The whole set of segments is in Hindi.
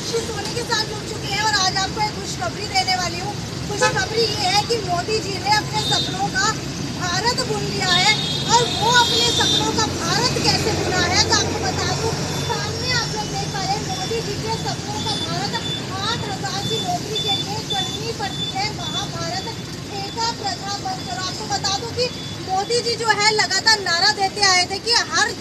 साक्षी सोनी के साथ जुड़ चुके हैं और आज आपको एक खुशखबरी देने वाली हूँ। खुशखबरी ये है कि मोदी जी ने अपने सपनों का भारत बुन लिया है। और वो अपने सपनों का भारत कैसे बुना है तो आपको बता दूं, सामने आप लोग देख पा रहे हैं मोदी जी के सपनों का भारत 8,000 की नौकरी के लिए करनी पड़ती है महाभारत ठेका प्रथा बंद करो। आपको बता दूं कि मोदी जी जो है लगातार नारा देते आए थे कि हर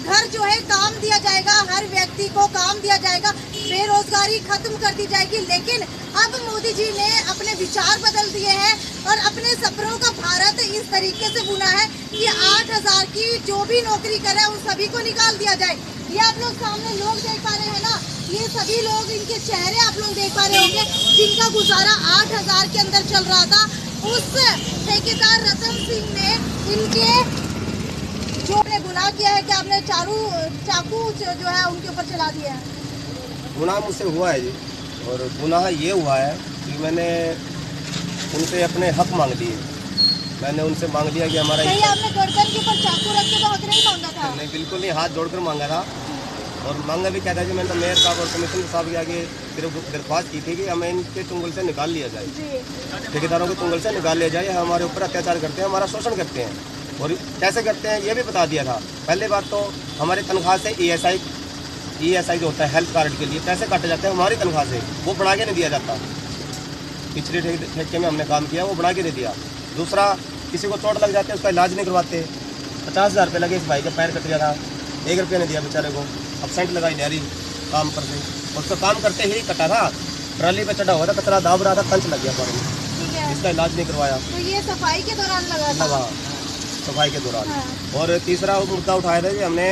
घर जो है काम दिया जाएगा, हर व्यक्ति को काम दिया जाएगा, बेरोजगारी खत्म कर दी जाएगी। लेकिन अब मोदी जी ने अपने विचार बदल दिए हैं और अपने सपनों का भारत इस तरीके से बुना है कि 8,000 की जो भी नौकरी करे उन सभी को निकाल दिया जाए। ये आप लोग सामने लोग देख पा रहे हैं ना, ये सभी लोग, इनके चेहरे आप लोग देख पा रहे होंगे जिनका गुजारा 8,000 के अंदर चल रहा था। उस ठेकेदार रतन सिंह ने इनके जो आपने गुनाह किया है कि आपने चाकू जो है उनके ऊपर चला दिया है। गुनाह मुझसे हुआ है जी, और गुनाह ये हुआ है कि मैंने उनसे अपने हक मांग लिए। मैंने उनसे मांग लिया कि हमारा कहीं आपने गर्दन के ऊपर चाकू रख के तो हक नहीं मांगा था? नहीं, बिल्कुल नहीं, हाथ जोड़कर मांगा था। और मांगा भी क्या था कि मैंने तो मेयर साहब और कमिश्नर साहब के आगे सिर्फ दरख्वास्त की थी कि हमें इनके चुंगल से निकाल लिया जाए, ठेकेदारों के चुंगल से निकाल लिया जाए। हमारे ऊपर अत्याचार करते हैं, हमारा शोषण करते हैं। और कैसे करते हैं ये भी बता दिया था। पहले बात तो हमारी तनख्वाह से ESI जो होता है हेल्थ कार्ड के लिए पैसे काटे जाते हैं हमारी तनख्वाह से, वो बढ़ा के नहीं दिया जाता। पिछले ठेके में हमने काम किया, वो बढ़ा के नहीं दिया। दूसरा, किसी को चोट लग जाती है उसका इलाज नहीं करवाते। 50,000 रुपये लगे, इस भाई का पैर कट गया था, 1 रुपये नहीं दिया बेचारे को। अपसेंट लगाई नहरी काम पर से, उसका काम करते ही कटा था, ट्राली पे चढ़ा हुआ था, कचरा दाब रहा था, कंच लग गया पैर में, इसका इलाज नहीं करवाया। तो ये सफाई के दौरान लगा सफाई के दौरान। और तीसरा मुद्दा उठाया था कि हमने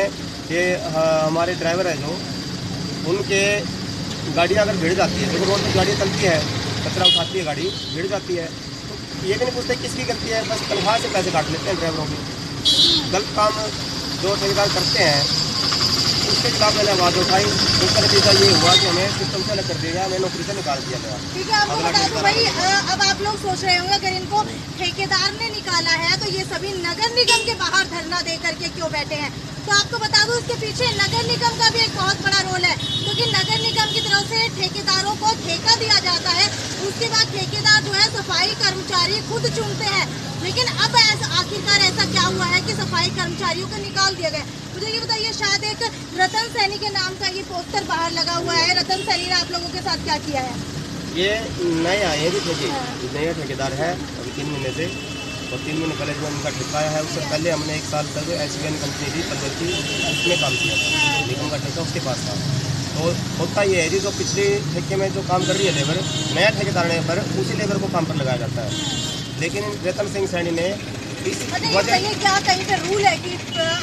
ये हमारे ड्राइवर है जो, उनके गाड़ियाँ अगर भिड़ जाती है, देखो रोड पर गाड़ी चलती है, कचरा उठाती है गाड़ी, भिड़ जाती है, तो ये भी नहीं पूछते किसकी गलती है, बस तनख्वाह से पैसे काट लेते हैं ड्राइवरों की। गलत काम जो ठेकेदार करते हैं उसके खिलाफ मैंने आवाज़ उठाई। उसका नतीजा ये हुआ कि हमें सिस्टम से अलग कर दिया गया, हमें नौकरी से निकाल दिया गया। ठीक है, आपको बता दूं भाई, अब आप लोग सोच रहे होंगे अगर इनको ठेकेदार ने निकाला है तो ये सभी नगर निगम के बाहर धरना दे करके क्यों बैठे हैं। तो आपको बता दूं इसके पीछे नगर निगम का भी एक बहुत बड़ा रोल है, क्योंकि नगर निगम की तरफ से ठेकेदारों को ठेका दिया जाता है। उसके बाद ठेकेदार जो है सफाई कर्मचारी खुद चुनते हैं। लेकिन अब आखिरकार ऐसा क्या हुआ है कि सफाई कर्मचारियों को निकाल दिया गया। मुझे ये बताइए, शायद एक रतन सैनी के नाम का ये पोस्टर बाहर लगा हुआ है, रतन सैनी ने आप लोगों के साथ क्या किया है? ये नए आए हैं जी, नया ठेकेदार है अभी 3 महीने से, और 3 महीने पहले जो उनका ठेका आया है उससे पहले हमने 1 साल तक SBN कंपनी थी पल्लव की, उसमें काम किया था, निगम का ठेका उसके पास था। तो होता ये है जी, जो पिछले ठेके में जो काम कर रही है लेबर, नया ठेकेदार ने पर उसी लेबर को काम पर लगाया जाता है। लेकिन रतन सिंह सैनी ने इस वजह, ये क्या कहीं पे रूल है कि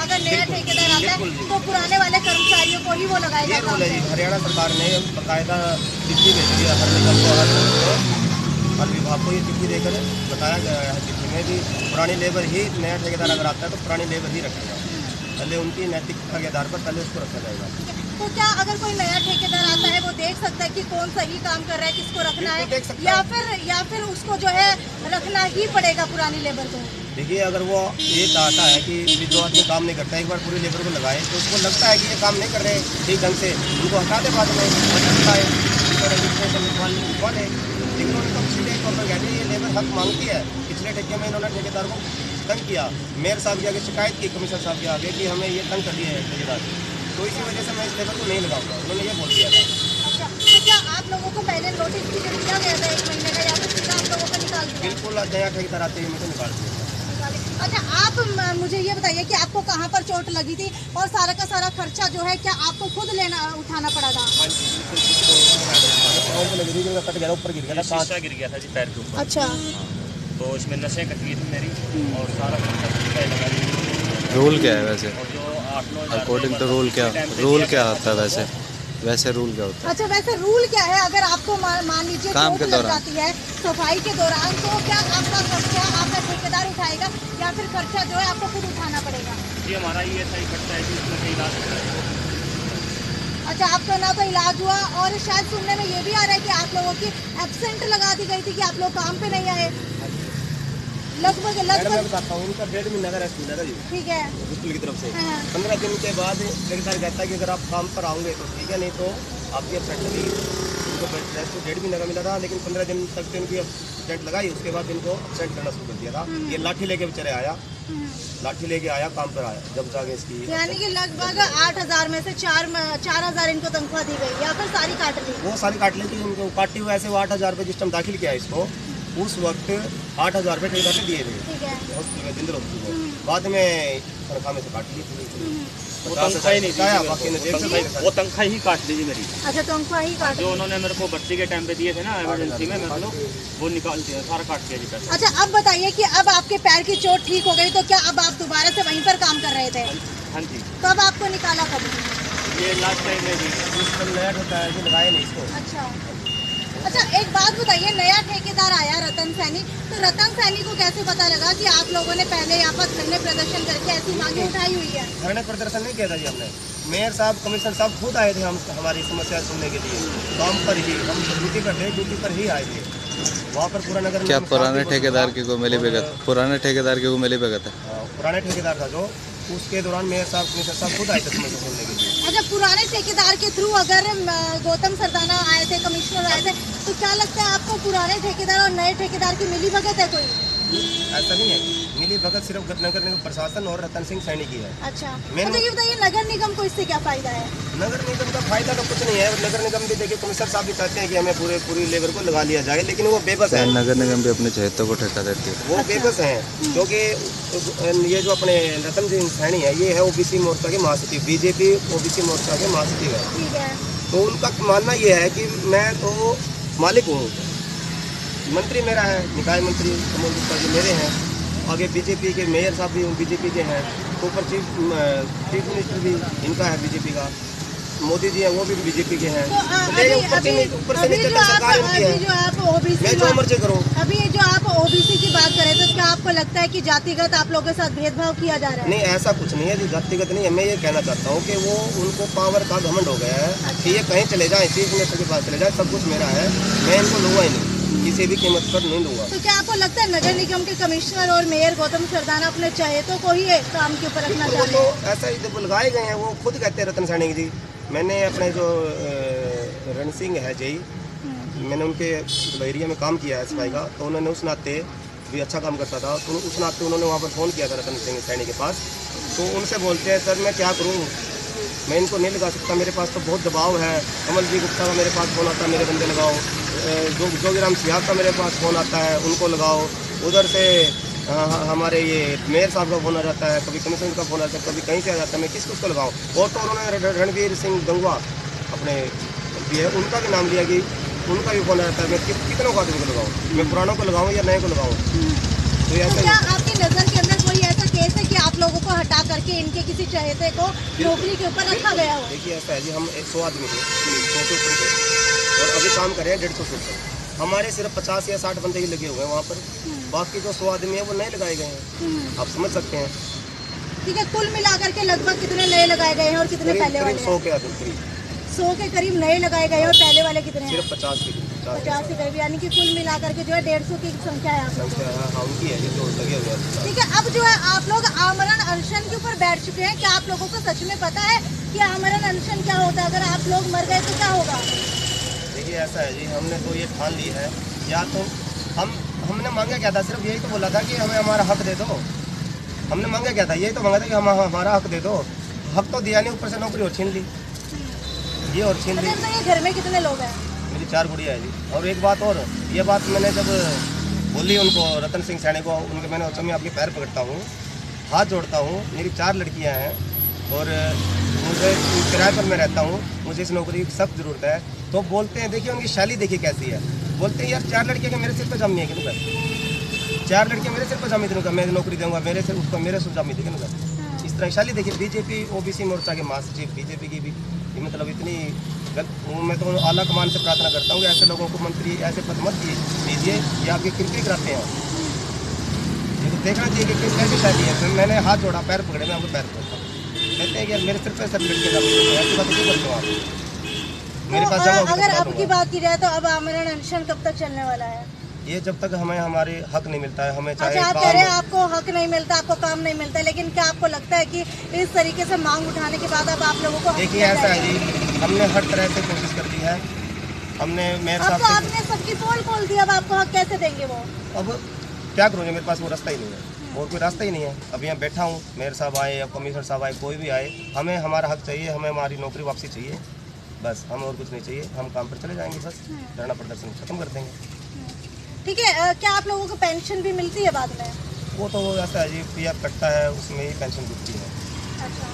अगर नया ठेकेदार आता है तो पुराने वाले कर्मचारियों को ही वो लगाएगा? ये रूल है जी, हरियाणा सरकार ने बाकायदा चिट्ठी भेजी है हर निगम को, हर विभाग को ये चिट्ठी देकर बताया गया है चिट्ठी में कि पुरानी लेबर ही, नया ठेकेदार अगर आता है तो पुरानी लेबर ही रखेगा, पहले उनकी नैतिकता के आधार पर पहले उसको रखा जाएगा। तो क्या अगर कोई नया ठेकेदार आता है वो देख सकता है कि कौन सही काम कर रहा है, किसको रखना है, या फिर उसको जो है रखना ही पड़ेगा पुरानी लेबर को? देखिए, अगर वो ये चाहता है कि जो आदमी काम नहीं करता एक बार पूरी लेबर को लगाए, तो उसको लगता है कि ये काम नहीं कर रहे ठीक ढंग से, उनको हटा दे बाद में, रजिस्ट्रेशन लिखवा ले। लेकिन उनको पिछले एक और कहते हैं ये लेबर हक मांगती है। पिछले ठेके में इन्होंने ठेकेदार को तंग किया, मेयर साहब के आगे शिकायत की, कमिश्नर साहब के आगे कि हमें ये तंग कर दिए है ठेकेदार, तो इसी वजह से मैं इस लेबर को नहीं लगाऊंगा, उन्होंने ये बोल दिया था। अच्छा, तो क्या आप लोगों को पहले नोटिस दिया गया था 1 महीने का, या फिर सीधा आप लोगों को निकाल दिया? बिल्कुल, नया ठेकेदार आते ही मुझे निकाल दिया। अच्छा, आप मुझे ये बताइए कि आपको कहाँ पर चोट लगी थी और सारा का सारा खर्चा जो है क्या आपको खुद उठाना पड़ा था? कट गया, ऊपर गिर गया, शीशा गिर गया था जी पैर के ऊपर। अच्छा, तो इसमें नसें कटी थी मेरी, और सारा खर्चा लगा दिया। रूल क्या है वैसे? और जो 8-9 अकॉर्डिंग टू रूल क्या आता है वैसे रूल क्या होता है? अच्छा, वैसे रूल क्या है? अगर आपको मान लीजिए काम के दौरान जाती है सफाई के दौरान, तो क्या आपका खर्चा आपका ठेकेदार उठाएगा या फिर खर्चा जो है आपको खुद उठाना पड़ेगा? जी, हमारा ESI खर्चा है कि उसमें से इलाज कराया। अच्छा, आपका ना तो इलाज हुआ, और शायद सुनने में ये भी आ रहा है कि आप लोगों की एब्सेंट लगा दी गई थी कि आप लोग काम पे नहीं आए। लगभग मैं बताता हूँ, इनका 1.5 महीने का रेस्ट मिला था जी, ठीक है, हॉस्पिटल की तरफ से। हाँ। 15 दिन के बाद ठेकेदार कहता है कि अगर आप काम पर आओगे तो ठीक है, नहीं तो आपकी एबसेंट लगी, उनको रेस्ट तो 1.5 महीने का मिला था, लेकिन 15 दिन तक तो इनकी एबसेंट लगाई, उसके बाद इनको एबसेंट करना शुरू कर दिया था। ये लाठी लेके बेचारे आया, लाठी लेके आया, काम पर आया, जब जाके इसकी यानी कि लगभग 8,000 में से 4,000 इनको तनख्वाह दी गई या फिर सारी काट ली? वो सारी काट ली थी उनको, काटी हुई ऐसे वो 8,000 रुपये जिस टाइम दाखिल किया इसको, उस वक्त 8,000 रुपये ठेकेदार ने दिए थे ठीक है। हॉस्पिटल में, जिंदल हॉस्पिटल में। बाद में तनख्वाह में से काट ली थी, वो तनख्वाह ही नहीं दी बताया, थी, बाकी ने जेब से वो तनख्वाह ही काट ली थी मेरी। अच्छा, तनख्वाह ही काट जो उन्होंने मेरे को भर्ती के टाइम पे दिए थे ना इमरजेंसी में, मतलब वो निकाल दिया, सारा काट दिया जी पैसा। अच्छा, अब बताइए कि अब आपके पैर की चोट ठीक हो गई तो क्या अब आप दोबारा से वहीं पर काम कर रहे थे? हाँ जी, कब आपको निकाला कभी? ये लास्ट टाइम में जी उस टाइम नया होता है जो लगाए नहीं इसको। अच्छा अच्छा, एक बात बताइए, नया ठेकेदार आया रतन सैनी, तो रतन सैनी को कैसे पता लगा कि आप लोगों ने पहले यहाँ पर धरने प्रदर्शन करके ऐसी मांगे उठाई हुई है? धरने प्रदर्शन नहीं किया था जी हमने, मेयर साहब, कमिश्नर साहब खुद आए थे हम हमारी समस्या सुनने के लिए, काम पर ही, हम ड्यूटी पर थे, ड्यूटी पर ही आए थे वहाँ पर। पूरा नगर क्या पुराने ठेकेदार की को मिली भगत, पुराने ठेकेदार की को मिली भगत है? पुराने ठेकेदार था जो, उसके दौरान मेयर साहब, कमिश्नर साहब खुद आए थे समस्या सुनने के लिए। अच्छा, पुराने ठेकेदार के थ्रू अगर गौतम सरदाना आए थे, कमिश्नर आए थे, तो क्या लगता है आपको पुराने ठेकेदार और नए ठेकेदार की मिली भगत है कोई? ऐसा नहीं है, मिली भगत सिर्फ नगर निगम प्रशासन और रतन सिंह सैनी की है। अच्छा, मैंने- तो ये बताइए नगर निगम को इससे क्या फायदा है? नगर निगम का फायदा तो कुछ नहीं है, नगर निगम भी देखिए, कमिश्नर साहब भी चाहते हैं कि हमें पूरी लेबर को लगा लिया जाए, लेकिन वो बेबस है। नगर निगम भी अपने चहेतों को ठेका देती है। वो बेबस हैं, क्योंकि ये जो अपने रतन सिंह सैनी है, ये है ओबीसी मोर्चा के महासचिव, बीजेपी ओबीसी मोर्चा के महासचिव है। ठीक है। तो उनका मानना ये है कि मैं तो मालिक हूँ, मंत्री मेरा है, निकाय मंत्री कमल गुप्ता जी मेरे हैं, आगे बीजेपी के मेयर साहब भी बीजेपी के हैं, ऊपर चीफ मिनिस्टर भी इनका है बीजेपी का, मोदी जी हैं वो भी बीजेपी के हैं। तो ऊपर से नीचे तक सरकार इनकी है, जो आप ओबीसी, मैं जो मर्जी करूँ। अभी जो आप ओबीसी की बात करें तो क्या आपको लगता है कि जातिगत आप लोगों के साथ भेदभाव किया जा रहा है? नहीं, ऐसा कुछ नहीं है जी, जातिगत नहीं है। मैं ये कहना चाहता हूँ कि वो उनको पावर का घमंड हो गया है कि ये कहीं चले जाएं, चीफ मिनिस्टर के पास चले जाए, सब कुछ मेरा है, मैं इनको लूँगा ही नहीं, किसी भी कीमत पर नहीं लूँगा। तो क्या आपको लगता है नगर निगम के कमिश्नर और मेयर गौतम सरदाना अपने चहेतों को ही काम के ऊपर रखना चाहते तो हैं? ऐसा ही जब लगाए गए हैं, वो खुद कहते हैं रतन सैनी जी। मैंने अपने जो रण सिंह है जई, मैंने उनके एरिया में काम किया है सफाई का, तो उन्होंने उस नाते भी अच्छा काम करता था, तो उस नाते उन्होंने वहाँ पर फ़ोन किया था रतन सिंह सैनी के पास। तो उनसे बोलते हैं, सर मैं क्या करूँ, मैं इनको नहीं लगा सकता, मेरे पास तो बहुत दबाव है। कमल जी गुप्ता का मेरे पास फ़ोन आता है, मेरे बंदे लगाओ। जोगीराम सियाग का मेरे पास फ़ोन आता है, उनको लगाओ। उधर से हमारे ये मेयर साहब का फ़ोन आ जाता है, कभी कमिश्नर का फ़ोन आता है, कभी कहीं से आ जाता है, मैं किसको लगाऊँ। और तो उन्होंने रणवीर सिंह गंगवा अपने भी है, उनका भी नाम लिया कि उनका भी फ़ोन आ जाता है, मैं कितनों का आदमी को लगाऊँ, मैं पुरानों को लगाऊँ या नए को लगाऊँ। तो तो क्या आपकी नज़र के अंदर कोई ऐसा केस है कि आप लोगों को हटा करके इनके किसी चहेते को नौकरी के ऊपर रखा गया हो? देखिए ऐसा है जी, हम 100 आदमी थे, 100 के ऊपर थे, और अभी काम कर रहे हैं 150 फुट पर। हमारे सिर्फ 50 या 60 बंदे ही लगे हुए हैं वहाँ पर, बाकी जो 100 आदमी है वो नए लगाए गए हैं, आप समझ सकते हैं। ठीक है, कुल मिलाकर के लगभग कितने नए लगाए गए हैं और कितने पहले वाले? 100 के आदमी करीब, 100 के करीब नए लगाए गए हैं और पहले वाले कितने हैं? सिर्फ 50 के 50 के करीब, यानी कि कुल मिलाकर के जो है 150 की संख्या है आप लोगों की। संख्या। हाँ, उनकी है जो लगे हुए हैं। ठीक है, अब जो है आप लोग आमरण अनशन के ऊपर बैठ चुके हैं, क्या आप लोगों को सच में पता है कि आमरण अनशन क्या होता है? अगर आप लोग मर गए तो क्या होगा? देखिए ऐसा है जी, हमने तो ये ठान ली है, या तो हमने मांगा क्या था, सिर्फ यही तो बोला था कि हमें हमारा हक दे दो। हमने मांगा क्या था, यही तो मांगा था कि हम हमारा हक दे दो। हक तो दिया नहीं, ऊपर से नौकरी और छीन ली, ये और छीन ली। अच्छा, ये घर में कितने लोग हैं? मेरी 4 गुड़िया है जी। और एक बात और, ये बात मैंने जब बोली उनको, रतन सिंह सैनी को, उनके मैंने सोचा मैं आपके पैर पकड़ता हूँ, हाथ जोड़ता हूँ, मेरी 4 लड़कियाँ हैं और मुझे किराए पर मैं रहता हूँ, मुझे इस नौकरी की सख्त ज़रूरत है। तो बोलते हैं, देखिए उनकी शैली देखिए कैसी है, बोलते हैं यार 4 लड़कियाँ के मेरे सिर पर जमी है कि नहीं, 4 लड़कियाँ मेरे सिर पर जमी थी, मैं नौकरी दूँगा, मेरे सिर उसको मेरे सिर जमी थी कि नहीं। इस तरह शैली देखिए, बीजेपी ओबीसी मोर्चा के महासचिव, बीजेपी की भी मतलब इतनी मैं तो आला कमान से प्रार्थना करता हूँ कि ऐसे लोगों को मंत्री ऐसे पद मत दीजिए, ये आपकी कृपया कराते हैं। ये तो देखना चाहिए कि कैसी शैली है। फिर मैंने हाथ जोड़ा, पैर पकड़े, मैं आपको पैर पकड़ता हूँ, कहते हैं कि यार मेरे सिर पर सब लड़के ऐसी बात क्यों करते हो आप, मेरे पास जगह अगर अब की बात की जाए तो अब आमरण अनशन कब तक चलने वाला है? ये जब तक हमें हमारे हक नहीं मिलता है, हमें चाहे अच्छा, आप कह रहे हैं आपको हक नहीं मिलता, आपको काम नहीं मिलता, लेकिन क्या आपको लगता है कि इस तरीके से मांग उठाने के बाद अब आप लोगों को देखिए ऐसा है जी, हमने हर तरह से कोशिश कर दी है। हमने मेयर अब तो साहब आपने सबकी पोल खोल दी, अब आपको हक कैसे देंगे वो? अब क्या करूँगी, मेरे पास वो रास्ता ही नहीं है और कोई रास्ता ही नहीं है। अब यहाँ बैठा हूँ, मेयर साहब आए या कमिश्नर साहब आए, कोई भी आए, हमें हमारा हक चाहिए, हमें हमारी नौकरी वापसी चाहिए, बस हम और कुछ नहीं चाहिए। हम काम पर चले जाएंगे, बस धरना प्रदर्शन खत्म कर देंगे। ठीक है, क्या आप लोगों को पेंशन भी मिलती है बाद में? वो तो ऐसा है जी, पीएफ कटता है, उसमें ही पेंशन मिलती है। अच्छा,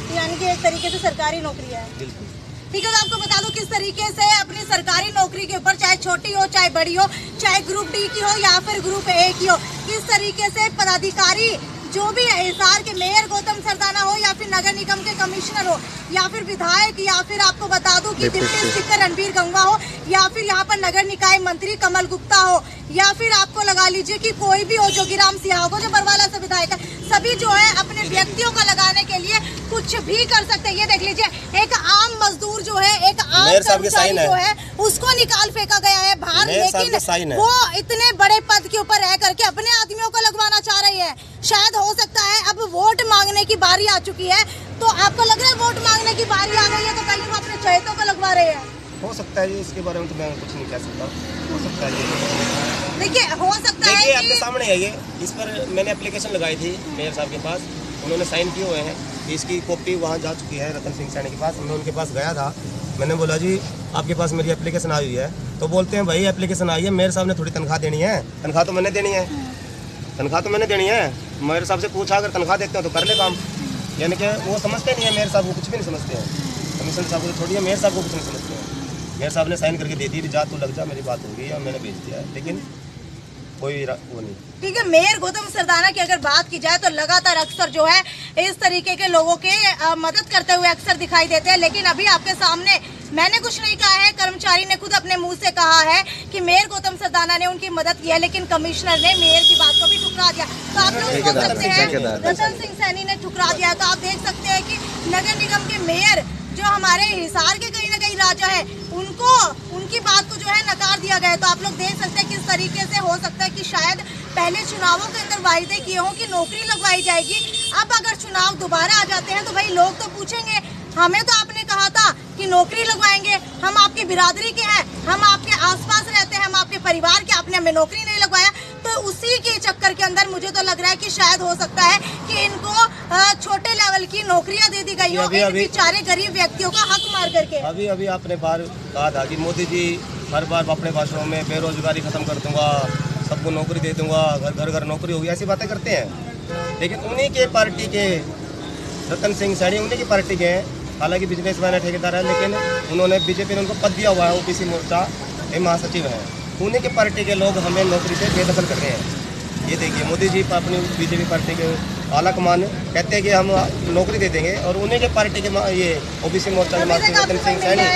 तो यानी कि एक तरीके से सरकारी नौकरी है। बिल्कुल। ठीक है, तो आपको बता दूं किस तरीके से अपनी सरकारी नौकरी के ऊपर, चाहे छोटी हो चाहे बड़ी हो, चाहे ग्रुप डी की हो या फिर ग्रुप ए की हो, किस तरीके से पदाधिकारी जो भी है, हिसार के मेयर गौतम सरदाना हो या फिर नगर निगम के कमिश्नर हो या फिर विधायक या फिर आपको बता दूं कि डिप्टी स्पीकर रणबीर गंगवा हो या फिर यहाँ पर नगर निकाय मंत्री कमल गुप्ता हो या फिर आपको लगा लीजिए कि कोई भी हो, जोगीराम सिंह हो जो बरवाला से विधायक है, सभी जो है अपने व्यक्तियों को लगाने के लिए कुछ भी कर सकते हैं। ये देख लीजिए, एक आम मजदूर जो है, एक आम कर्मचारी जो है, उसको निकाल फेंका गया है बाहर, लेकिन वो इतने बड़े पद के ऊपर रह करके अपने आदमियों को लगवाना चाह रही है। शायद हो सकता है अब वोट मांगने की बारी आ चुकी है, तो आपको लग रहा है वोट मांगने की बारी आ गई है तो कहीं वो अपने चहेतों को लगवा रहे हैं? हो सकता है जी, इसके बारे में तो मैं कुछ नहीं कह सकता। हो सकता है जी, देखिए हो सकता है, आपके सामने है ये। इस पर मैंने एप्लीकेशन लगाई थी मेयर साहब के पास, उन्होंने साइन किए हुए हैं। इसकी कॉपी वहाँ जा चुकी है रतन सिंह सैनी के पास। मैं उनके पास गया था, मैंने बोला जी आपके पास मेरी एप्लीकेशन आई हुई है, तो बोलते हैं भाई एप्लीकेशन आई है, मेयर साहब ने थोड़ी तनख्वाह देनी है, तनख्वाह तो मैंने देनी है, तनख्वाह तो मैंने देनी है। मेयर साहब से पूछा, अगर तनख्वाह देते हो तो कर ले काम। यानी कि वो समझते नहीं है, मेयर साहब को कुछ भी नहीं समझते हैं, कमिश्नर साहब को छोड़िए, मेयर साहब को कुछ नहीं समझते हैं। मेयर साहब ने साइन करके दे दी, जा तू लग जा, मेरी बात हो गई और मैंने भेज दिया है, लेकिन कोई वो नहीं। ठीक है, मेयर गौतम सरदाना की अगर बात की जाए तो लगातार अक्सर जो है इस तरीके के लोगों के मदद करते हुए अक्सर दिखाई देते हैं, लेकिन अभी आपके सामने मैंने कुछ नहीं कहा है, कर्मचारी ने खुद अपने मुंह से कहा है कि मेयर गौतम सरदाना ने उनकी मदद की है, लेकिन कमिश्नर ने मेयर की बात को भी ठुकरा दिया। तो आप लोग सोच सकते हैं रतन सिंह सैनी ने ठुकरा दिया, तो आप देख सकते हैं कि नगर निगम के मेयर जो हमारे हिसार के कहीं ना कहीं राजा है, उनको उनकी बात को जो है नकार दिया गया है। तो आप लोग देख सकते हैं किस तरीके से हो सकता है कि शायद पहले चुनावों के अंदर वायदे किए हों कि नौकरी लगवाई जाएगी, अब अगर चुनाव दोबारा आ जाते हैं तो भाई लोग तो पूछेंगे हमें तो आपने कहा था कि नौकरी लगवाएंगे, हम आपकी बिरादरी के हैं, हम आपके आसपास रहते हैं, हम आपके परिवार के, आपने हमें नौकरी नहीं लगवाया। तो उसी के चक्कर के अंदर मुझे तो लग रहा है कि शायद हो सकता है कि इनको छोटे लेवल की नौकरियां दे दी गई हो इन बेचारे गरीब व्यक्तियों का हक मार करके। अभी अभी आपने बार कहा था कि मोदी जी हर बार अपने भाषणों में बेरोजगारी खत्म कर दूंगा, सबको नौकरी दे दूंगा, घर घर नौकरी होगी, ऐसी बातें करते हैं। लेकिन उन्हीं के पार्टी के रतन सिंह सैनी उन्हीं की पार्टी के हैं, हालांकि बिजनेसमैन है, ठेकेदार है, लेकिन उन्होंने बीजेपी ने उनको पद दिया हुआ है, ओबीसी मोर्चा के महासचिव हैं। उन्हीं के पार्टी के लोग हमें नौकरी से बेदखल कर रहे हैं। ये देखिए, मोदी जी अपनी बीजेपी पार्टी के आला कमान कहते हैं कि हम नौकरी दे देंगे, और उन्हीं के पार्टी के ये ओबीसी मोर्चा के महासचिव रतन सिंह सैनी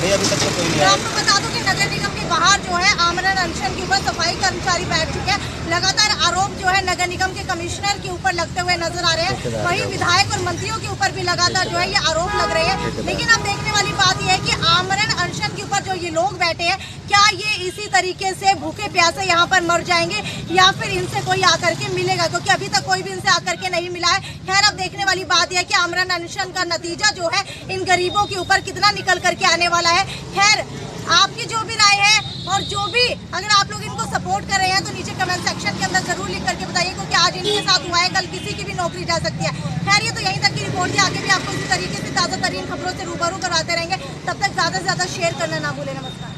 नहीं, अभी तक तो कोई नहीं है। आपको बता दूं कि नगर निगम के बाहर जो है आमरण अनशन के ऊपर सफाई कर्मचारी बैठ चुके हैं। लगातार आरोप जो है नगर निगम के कमिश्नर के ऊपर लगते हुए नजर आ रहे हैं, वहीं विधायक और मंत्रियों के ऊपर भी लगातार जो है ये आरोप लग रहे हैं। लेकिन अब देखने वाली बात यह है कि आमरण अनशन के ऊपर जो ये लोग बैठे हैं, क्या ये इसी तरीके से भूखे प्यासे यहाँ पर मर जाएंगे या फिर इनसे कोई आकर के मिलेगा, क्योंकि अभी तक कोई भी इनसे आकर के नहीं मिला है। खैर, अब देखने वाली बात यह है कि आमरण अनशन का नतीजा जो है इन गरीबों के ऊपर कितना निकल करके आने वाला है। खैर, आपकी जो भी राय है और जो भी अगर आप लोग इनको सपोर्ट कर रहे हैं तो नीचे कमेंट सेक्शन के अंदर जरूर लिख करके बताइए, क्योंकि आज इनके साथ हुआ है, कल किसी की भी नौकरी जा सकती है। खैर, ये तो यहीं तक की रिपोर्ट थी, आगे भी आपको इसी तरीके से ताज़ा तरीन खबरों से रूबरू करवाते रहेंगे। तब तक ज़्यादा से ज़्यादा शेयर करना ना भूलें। नमस्कार।